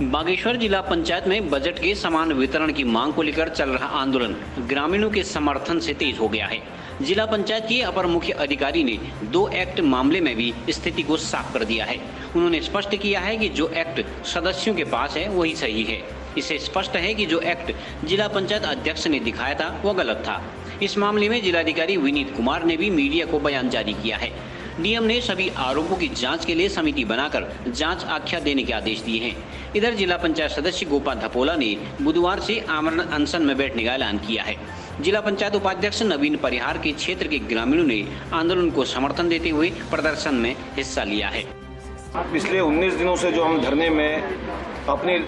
बागेश्वर जिला पंचायत में बजट के समान वितरण की मांग को लेकर चल रहा आंदोलन ग्रामीणों के समर्थन से तेज हो गया है। जिला पंचायत के अपर मुख्य अधिकारी ने 2 एक्ट मामले में भी स्थिति को साफ कर दिया है। उन्होंने स्पष्ट किया है कि जो एक्ट सदस्यों के पास है वही सही है। इससे स्पष्ट है कि जो एक्ट जिला पंचायत अध्यक्ष ने दिखाया था वो गलत था। इस मामले में जिलाधिकारी विनीत कुमार ने भी मीडिया को बयान जारी किया है। डीएम ने सभी आरोपों की जांच के लिए समिति बनाकर जांच आख्या देने के आदेश दिए हैं। इधर जिला पंचायत सदस्य गोपाल धपोला ने बुधवार से आमरण अनशन में बैठने का ऐलान किया है। जिला पंचायत उपाध्यक्ष नवीन परिहार के क्षेत्र के ग्रामीणों ने आंदोलन को समर्थन देते हुए प्रदर्शन में हिस्सा लिया है। पिछले 19 दिनों से जो हम धरने में अपने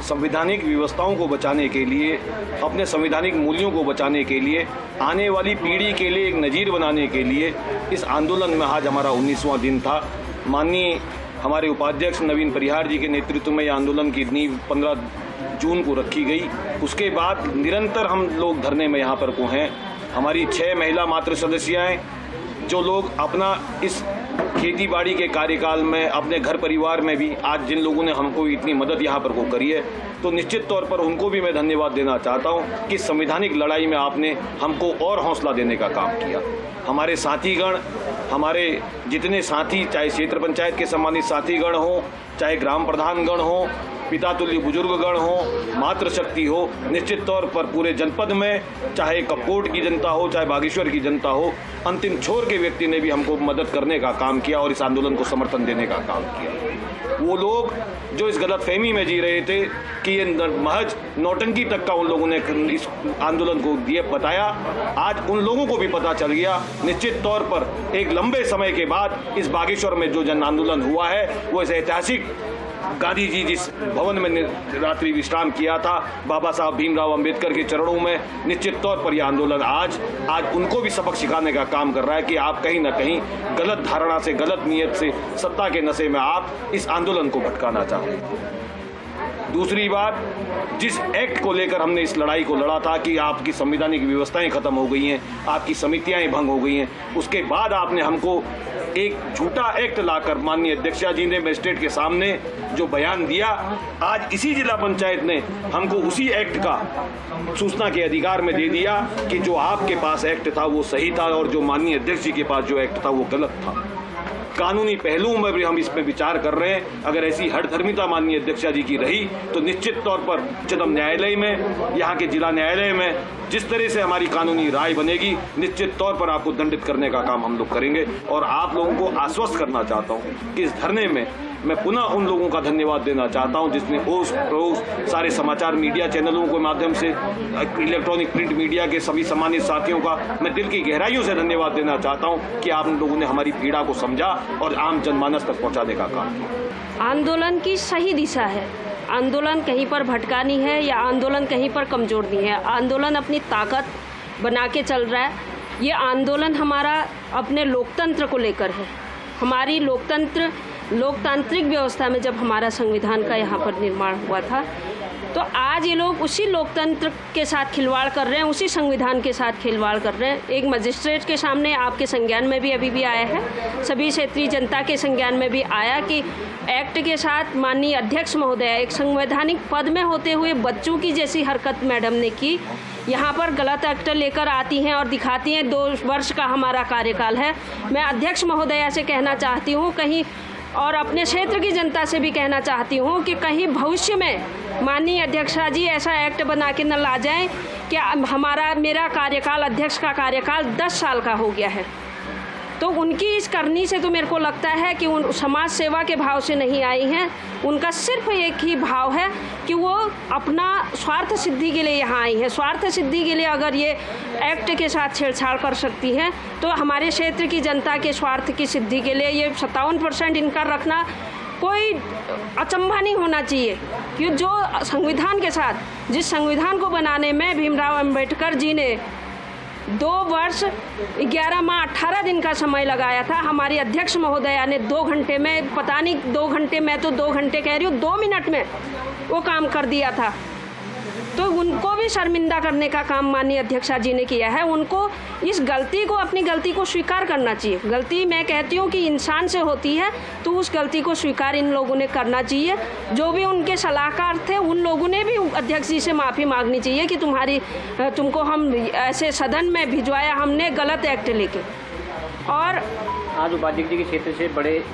संवैधानिक व्यवस्थाओं को बचाने के लिए, अपने संवैधानिक मूल्यों को बचाने के लिए, आने वाली पीढ़ी के लिए एक नज़ीर बनाने के लिए इस आंदोलन में आज हमारा 19वां दिन था। माननीय हमारे उपाध्यक्ष नवीन परिहार जी के नेतृत्व में यह आंदोलन की नींव 15 जून को रखी गई। उसके बाद निरंतर हम लोग धरने में यहाँ पर को हैं। हमारी 6 महिला मात्र सदस्याएँ जो लोग अपना इस खेती बाड़ी के कार्यकाल में अपने घर परिवार में भी आज जिन लोगों ने हमको इतनी मदद यहाँ पर को करी है, तो निश्चित तौर पर उनको भी मैं धन्यवाद देना चाहता हूँ कि संवैधानिक लड़ाई में आपने हमको और हौसला देने का काम किया। हमारे साथीगण, हमारे जितने साथी, चाहे क्षेत्र पंचायत के सम्मानित साथीगण हों, चाहे ग्राम प्रधानगण हों, पिता तुल्य बुजुर्गगण हो, मातृशक्ति हो, निश्चित तौर पर पूरे जनपद में चाहे कपकोट की जनता हो, चाहे बागेश्वर की जनता हो, अंतिम छोर के व्यक्ति ने भी हमको मदद करने का काम किया और इस आंदोलन को समर्थन देने का काम किया। वो लोग जो इस गलतफहमी में जी रहे थे कि ये महज नौटंकी तक का उन लोगों ने इस आंदोलन को दिए बताया, आज उन लोगों को भी पता चल गया। निश्चित तौर पर एक लंबे समय के बाद इस बागेश्वर में जो जन आंदोलन हुआ है वो इस ऐतिहासिक गांधी जी जिस भवन में रात्रि विश्राम किया था, बाबा साहब भीमराव अंबेडकर के चरणों में, निश्चित तौर पर यह आंदोलन आज उनको भी सबक सिखाने का काम कर रहा है कि आप कहीं ना कहीं गलत धारणा से, गलत नीयत से, सत्ता के नशे में आप इस आंदोलन को भटकाना चाहते हैं। दूसरी बात, जिस एक्ट को लेकर हमने इस लड़ाई को लड़ा था कि आपकी संवैधानिक व्यवस्थाएं खत्म हो गई हैं, आपकी समितियां भंग हो गई हैं, उसके बाद आपने हमको एक झूठा एक्ट लाकर माननीय अध्यक्षा जी ने मजिस्ट्रेट के सामने जो बयान दिया, आज इसी जिला पंचायत ने हमको उसी एक्ट का सूचना के अधिकार में दे दिया कि जो आपके पास एक्ट था वो सही था और जो माननीय अध्यक्ष जी के पास जो एक्ट था वो गलत था। कानूनी पहलुओं में भी हम इसमें विचार कर रहे हैं। अगर ऐसी हठधर्मिता माननीय अध्यक्षा जी की रही तो निश्चित तौर पर उच्चतम न्यायालय में, यहाँ के जिला न्यायालय में जिस तरह से हमारी कानूनी राय बनेगी, निश्चित तौर पर आपको दंडित करने का काम हम लोग करेंगे। और आप लोगों को आश्वस्त करना चाहता हूँ कि इस धरने में मैं पुनः उन लोगों का धन्यवाद देना चाहता हूं जिसने ओस पड़ोस सारे समाचार मीडिया चैनलों के माध्यम से, इलेक्ट्रॉनिक प्रिंट मीडिया के सभी सम्मानित साथियों का मैं दिल की गहराइयों से धन्यवाद देना चाहता हूं कि आप लोगों ने हमारी पीड़ा को समझा और आम जनमानस तक पहुंचाने का काम किया। आंदोलन की सही दिशा है। आंदोलन कहीं पर भटकानी है या आंदोलन कहीं पर कमजोरनी है। आंदोलन अपनी ताकत बना के चल रहा है। ये आंदोलन हमारा अपने लोकतंत्र को लेकर है। हमारी लोकतांत्रिक व्यवस्था में जब हमारा संविधान का यहाँ पर निर्माण हुआ था, तो आज ये लोग उसी लोकतंत्र के साथ खिलवाड़ कर रहे हैं, उसी संविधान के साथ खिलवाड़ कर रहे हैं। एक मजिस्ट्रेट के सामने आपके संज्ञान में भी अभी भी आया है, सभी क्षेत्रीय जनता के संज्ञान में भी आया कि एक्ट के साथ माननीय अध्यक्ष महोदया एक संवैधानिक पद में होते हुए बच्चों की जैसी हरकत मैडम ने की। यहाँ पर गलत एक्ट लेकर आती हैं और दिखाती हैं 2 वर्ष का हमारा कार्यकाल है। मैं अध्यक्ष महोदया से कहना चाहती हूँ कहीं, और अपने क्षेत्र की जनता से भी कहना चाहती हूँ कि कहीं भविष्य में माननीय अध्यक्षा जी ऐसा एक्ट बना के न ला जाएं कि मेरा कार्यकाल, अध्यक्ष का कार्यकाल 10 साल का हो गया है। तो उनकी इस करनी से तो मेरे को लगता है कि उन समाज सेवा के भाव से नहीं आई हैं। उनका सिर्फ एक ही भाव है कि वो अपना स्वार्थ सिद्धि के लिए यहाँ आई है। स्वार्थ सिद्धि के लिए अगर ये एक्ट के साथ छेड़छाड़ कर सकती हैं तो हमारे क्षेत्र की जनता के स्वार्थ की सिद्धि के लिए ये 57% इनका रखना कोई अचंभा नहीं होना चाहिए। कि जो संविधान के साथ, जिस संविधान को बनाने में भीमराव अंबेडकर जी ने 2 वर्ष 11 माह 18 दिन का समय लगाया था, हमारी अध्यक्ष महोदया ने 2 घंटे में, पता नहीं 2 घंटे, मैं तो 2 घंटे कह रही हूँ, 2 मिनट में वो काम कर दिया था। तो उनको भी शर्मिंदा करने का काम माननीय अध्यक्षा जी ने किया है। उनको इस गलती को, अपनी गलती को स्वीकार करना चाहिए। गलती मैं कहती हूँ कि इंसान से होती है, तो उस गलती को स्वीकार इन लोगों ने करना चाहिए। जो भी उनके सलाहकार थे उन लोगों ने भी अध्यक्ष जी से माफ़ी मांगनी चाहिए कि तुमको हम ऐसे सदन में भिजवाया हमने गलत एक्ट लेके। और आज उपाध्यक्ष जी के क्षेत्र से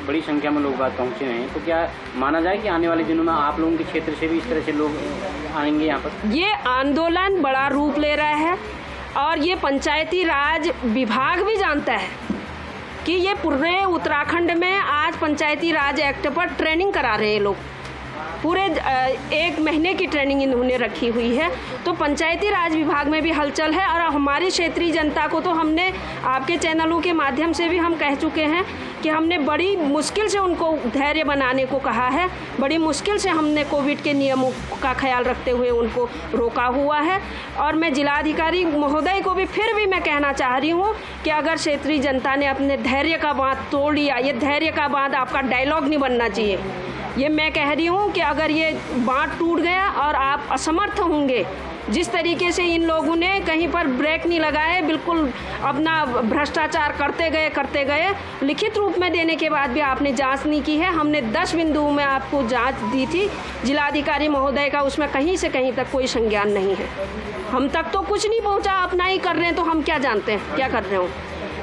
बड़ी संख्या में लोग बात पहुँचे हैं, तो क्या माना जाए कि आने वाले दिनों में आप लोगों के क्षेत्र से भी इस तरह से लोग आएंगे यहाँ पर? ये आंदोलन बड़ा रूप ले रहा है और ये पंचायती राज विभाग भी जानता है कि ये पूरे उत्तराखंड में आज पंचायती राज एक्ट पर ट्रेनिंग करा रहे हैं लोग। पूरे 1 महीने की ट्रेनिंग इन्होंने रखी हुई है। तो पंचायती राज विभाग में भी हलचल है और हमारी क्षेत्रीय जनता को तो हमने आपके चैनलों के माध्यम से भी हम कह चुके हैं कि हमने बड़ी मुश्किल से उनको धैर्य बनाने को कहा है। बड़ी मुश्किल से हमने कोविड के नियमों का ख्याल रखते हुए उनको रोका हुआ है। और मैं जिलाधिकारी महोदय को भी फिर भी मैं कहना चाह रही हूँ कि अगर क्षेत्रीय जनता ने अपने धैर्य का बांध तोड़ लिया, ये धैर्य का बांध आपका डायलॉग नहीं बनना चाहिए। ये मैं कह रही हूँ कि अगर ये बांध टूट गया और आप असमर्थ होंगे, जिस तरीके से इन लोगों ने कहीं पर ब्रेक नहीं लगाए, बिल्कुल अपना भ्रष्टाचार करते गए, लिखित रूप में देने के बाद भी आपने जांच नहीं की है। हमने 10 बिंदुओं में आपको जांच दी थी जिलाधिकारी महोदय का, उसमें कहीं से कहीं तक कोई संज्ञान नहीं है। हम तक तो कुछ नहीं पहुँचा, अपना ही कर रहे हैं, तो हम क्या जानते हैं क्या कर रहे हो।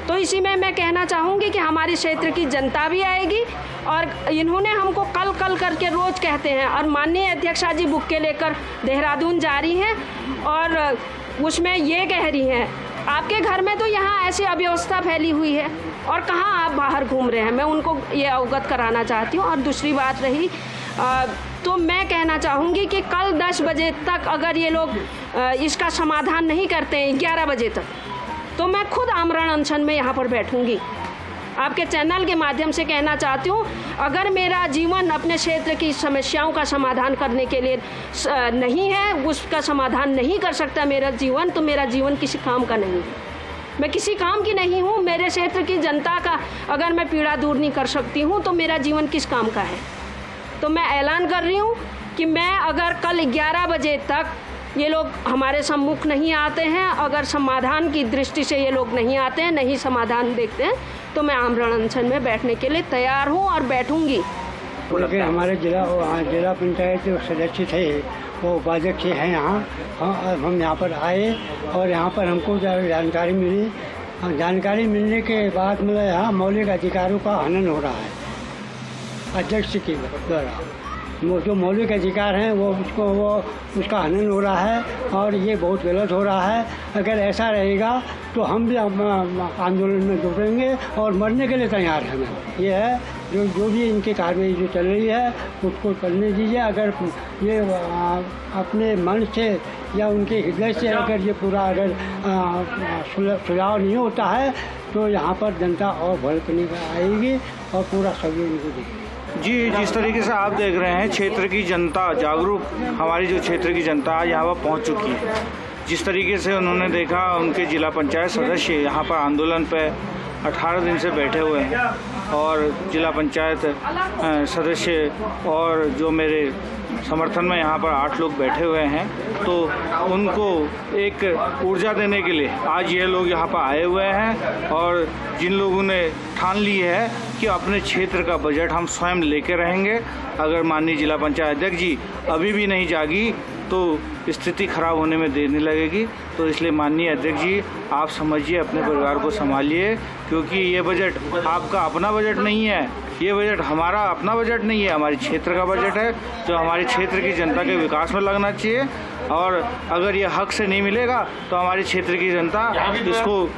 तो इसी में मैं कहना चाहूँगी कि हमारे क्षेत्र की जनता भी आएगी और इन्होंने हमको कल करके रोज़ कहते हैं। और माननीय अध्यक्षा जी बुक लेकर देहरादून जा रही हैं और उसमें ये कह रही हैं आपके घर में तो यहाँ ऐसी अव्यवस्था फैली हुई है और कहाँ आप बाहर घूम रहे हैं। मैं उनको ये अवगत कराना चाहती हूँ। और दूसरी बात रही तो मैं कहना चाहूँगी कि कल 10 बजे तक अगर ये लोग इसका समाधान नहीं करते हैं 11 बजे तक, तो मैं खुद आमरण अनशन में यहाँ पर बैठूंगी। आपके चैनल के माध्यम से कहना चाहती हूँ, अगर मेरा जीवन अपने क्षेत्र की समस्याओं का समाधान करने के लिए नहीं है, उसका समाधान नहीं कर सकता मेरा जीवन, तो मेरा जीवन किसी काम का नहीं है। मैं किसी काम की नहीं हूँ। मेरे क्षेत्र की जनता का अगर मैं पीड़ा दूर नहीं कर सकती हूँ तो मेरा जीवन किस काम का है। तो मैं ऐलान कर रही हूँ कि मैं अगर कल 11 बजे तक ये लोग हमारे सम्मुख नहीं आते हैं, अगर समाधान की दृष्टि से ये लोग नहीं आते हैं, नहीं समाधान देखते हैं, तो मैं आमरण अनशन में बैठने के लिए तैयार हूँ और बैठूँगी। लेकिन हमारे जिला पंचायत जो सदस्य थे वो उपाध्यक्ष हैं यहाँ, हम यहाँ पर आए और यहाँ पर हमको जानकारी मिली। जानकारी मिलने के बाद मतलब यहाँ मौलिक अधिकारों का हनन हो रहा है अध्यक्ष के द्वारा। वो जो मौलिक अधिकार हैं वो उसका हनन हो रहा है और ये बहुत गलत हो रहा है। अगर ऐसा रहेगा तो हम भी आंदोलन में जुटेंगे और मरने के लिए तैयार हैं। ये है जो भी इनकी कार्रवाई जो चल रही है उसको चलने दीजिए। अगर ये अपने मन से या उनके हृदय से अगर ये पूरा अगर सुलझाव नहीं होता है तो यहाँ पर जनता और भड़कने आएगी और पूरा सहयोग इनको देगी। जी, जिस तरीके से आप देख रहे हैं क्षेत्र की जनता जागरूक, हमारी जो क्षेत्र की जनता आज यहाँ पर पहुँच चुकी है। जिस तरीके से उन्होंने देखा उनके जिला पंचायत सदस्य यहाँ पर आंदोलन पे 18 दिन से बैठे हुए हैं और जिला पंचायत सदस्य और जो मेरे समर्थन में यहाँ पर 8 लोग बैठे हुए हैं, तो उनको एक ऊर्जा देने के लिए आज ये लोग यहाँ पर आए हुए हैं। और जिन लोगों ने ठान ली है कि अपने क्षेत्र का बजट हम स्वयं लेके रहेंगे, अगर माननीय जिला पंचायत अध्यक्ष जी अभी भी नहीं जागी तो स्थिति खराब होने में देर नहीं लगेगी। तो इसलिए माननीय अध्यक्ष जी आप समझिए, अपने परिवार को संभालिए, क्योंकि ये बजट आपका अपना बजट नहीं है, ये बजट हमारा अपना बजट नहीं है, हमारे क्षेत्र का बजट है जो हमारे क्षेत्र की जनता के विकास में लगना चाहिए। और अगर ये हक से नहीं मिलेगा तो हमारे क्षेत्र की जनता इसको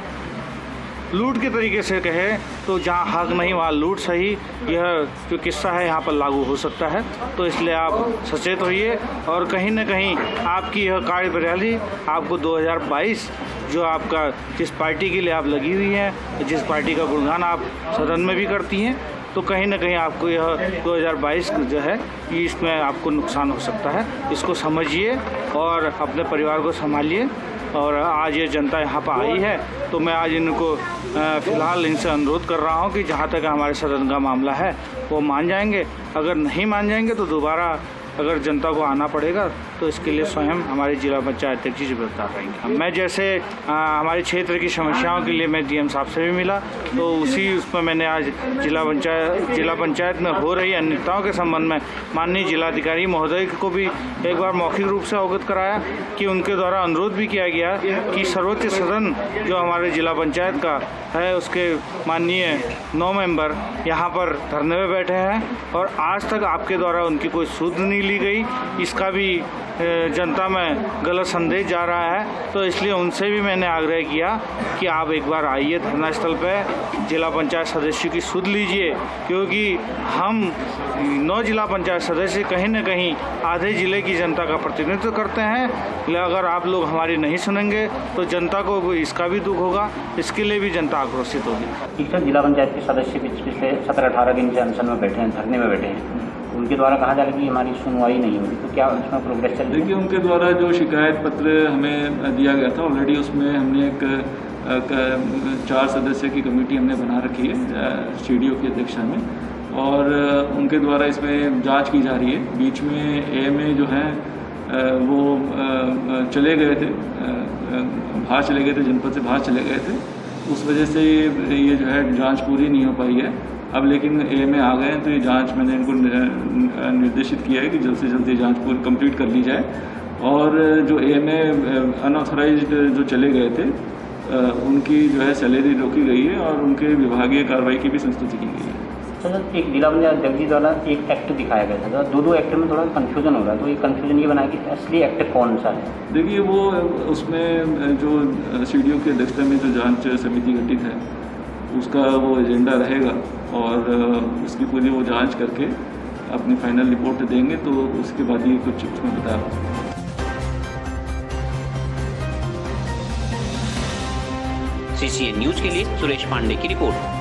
लूट के तरीके से कहे तो जहाँ हक नहीं वहाँ लूट सही, यह जो किस्सा है यहाँ पर लागू हो सकता है। तो इसलिए आप सचेत होइए और कहीं ना कहीं आपकी यह कार्यप्रणाली आपको 2022 जो आपका जिस पार्टी के लिए आप लगी हुई हैं, जिस पार्टी का गुणगान आप सदन में भी करती हैं, तो कहीं ना कहीं आपको यह 2022 जो है इसमें आपको नुकसान हो सकता है। इसको समझिए और अपने परिवार को संभालिए। और आज ये जनता यहाँ पर आई है तो मैं आज इनको फ़िलहाल इनसे अनुरोध कर रहा हूँ कि जहाँ तक हमारे सदन का मामला है वो मान जाएंगे। अगर नहीं मान जाएंगे तो दोबारा अगर जनता को आना पड़ेगा तो इसके लिए स्वयं हमारे जिला पंचायत अध्यक्ष जी जिम्मेदार रहेंगे। मैं जैसे हमारे क्षेत्र की समस्याओं के लिए मैं डीएम साहब से भी मिला, तो उसी उसमें मैंने आज जिला पंचायत में हो रही अनियमितताओं के संबंध में माननीय जिलाधिकारी महोदय को भी एक बार मौखिक रूप से अवगत कराया कि उनके द्वारा अनुरोध भी किया गया कि सर्वोच्च सदन जो हमारे जिला पंचायत का है उसके माननीय 9 मेंबर यहाँ पर धरने में बैठे हैं और आज तक आपके द्वारा उनकी कोई सुध नहीं ली गई। इसका भी जनता में गलत संदेश जा रहा है, तो इसलिए उनसे भी मैंने आग्रह किया कि आप एक बार आइए धरना स्थल पर, जिला पंचायत सदस्य की सुध लीजिए, क्योंकि हम 9 जिला पंचायत सदस्य कहीं न कहीं आधे ज़िले की जनता का प्रतिनिधित्व करते हैं। अगर आप लोग हमारी नहीं सुनेंगे तो जनता को इसका भी दुख होगा, इसके लिए भी जनता आक्रोशित होगी। ठीक है, जिला पंचायत के सदस्य पिछले 17-18 दिन से अनशन में बैठे हैं, धरने में बैठे हैं, उनके द्वारा कहा जा रहा है कि हमारी सुनवाई नहीं हुई, तो क्या उसमें प्रोग्रेस चल रही है? देखिए, उनके द्वारा जो शिकायत पत्र हमें दिया गया था ऑलरेडी, उसमें हमने एक 4 सदस्य की कमेटी हमने बना रखी है CDO की अध्यक्षता में, और उनके द्वारा इसमें जांच की जा रही है। बीच में AMA जो है वो चले गए थे, बाहर चले गए थे, जनपद से बाहर चले गए थे, उस वजह से ये जो है जांच पूरी नहीं हो पाई है। अब लेकिन AMA आ गए हैं, तो ये जांच मैंने इनको निर्देशित किया है कि जल्द से जल्द ये जांच पूरी कंप्लीट कर ली जाए, और जो AMA अनऑथराइज्ड जो चले गए थे उनकी जो है सैलरी रोकी गई है और उनके विभागीय कार्रवाई की भी संस्तुति की गई है। सर, एक जिला पंचायत अध्यक्ष जी द्वारा एक एक्ट दिखाया गया था, 2 एक्ट में थोड़ा कन्फ्यूजन हो रहा है, तो ये कन्फ्यूजन ये बना कि असली एक्ट कौन सा है? देखिए, वो उसमें जो CDO की अध्यक्षता में जो जांच समिति गठित है उसका वो एजेंडा रहेगा, और उसकी पूरी वो जांच करके अपनी फाइनल रिपोर्ट देंगे, तो उसके बाद ये कुछ उसमें बताया। CCN न्यूज के लिए सुरेश पांडे की रिपोर्ट।